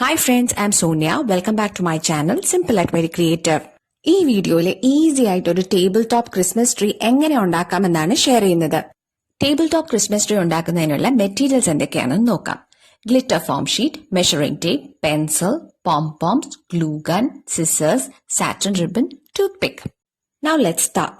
Hi friends, I'm Sonia. Welcome back to my channel, Simple at Very Creative. ഈ വീഡിയോയിൽ easy ആയിട്ട് ഒരു table top Christmas tree എങ്ങനെ ഉണ്ടാക്കാമെന്നാണ് ഷെയർ ചെയ്യുന്നത്. ടേബിൾ ടോപ്പ് ക്രിസ്മസ് ട്രീ ഉണ്ടാക്കുന്നതിനുള്ള മെറ്റീരിയൽസ് എന്തൊക്കെയാണെന്ന് നോക്കാം. Glitter foam sheet, measuring tape, pencil, pompoms, glue gun, scissors, satin ribbon, toothpick. Now let's start.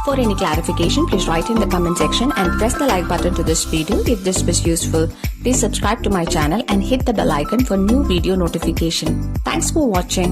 For any clarification, please write in the comment section and press the like button to this video if this was useful. Please subscribe to my channel and hit the bell icon for new video notification. Thanks for watching.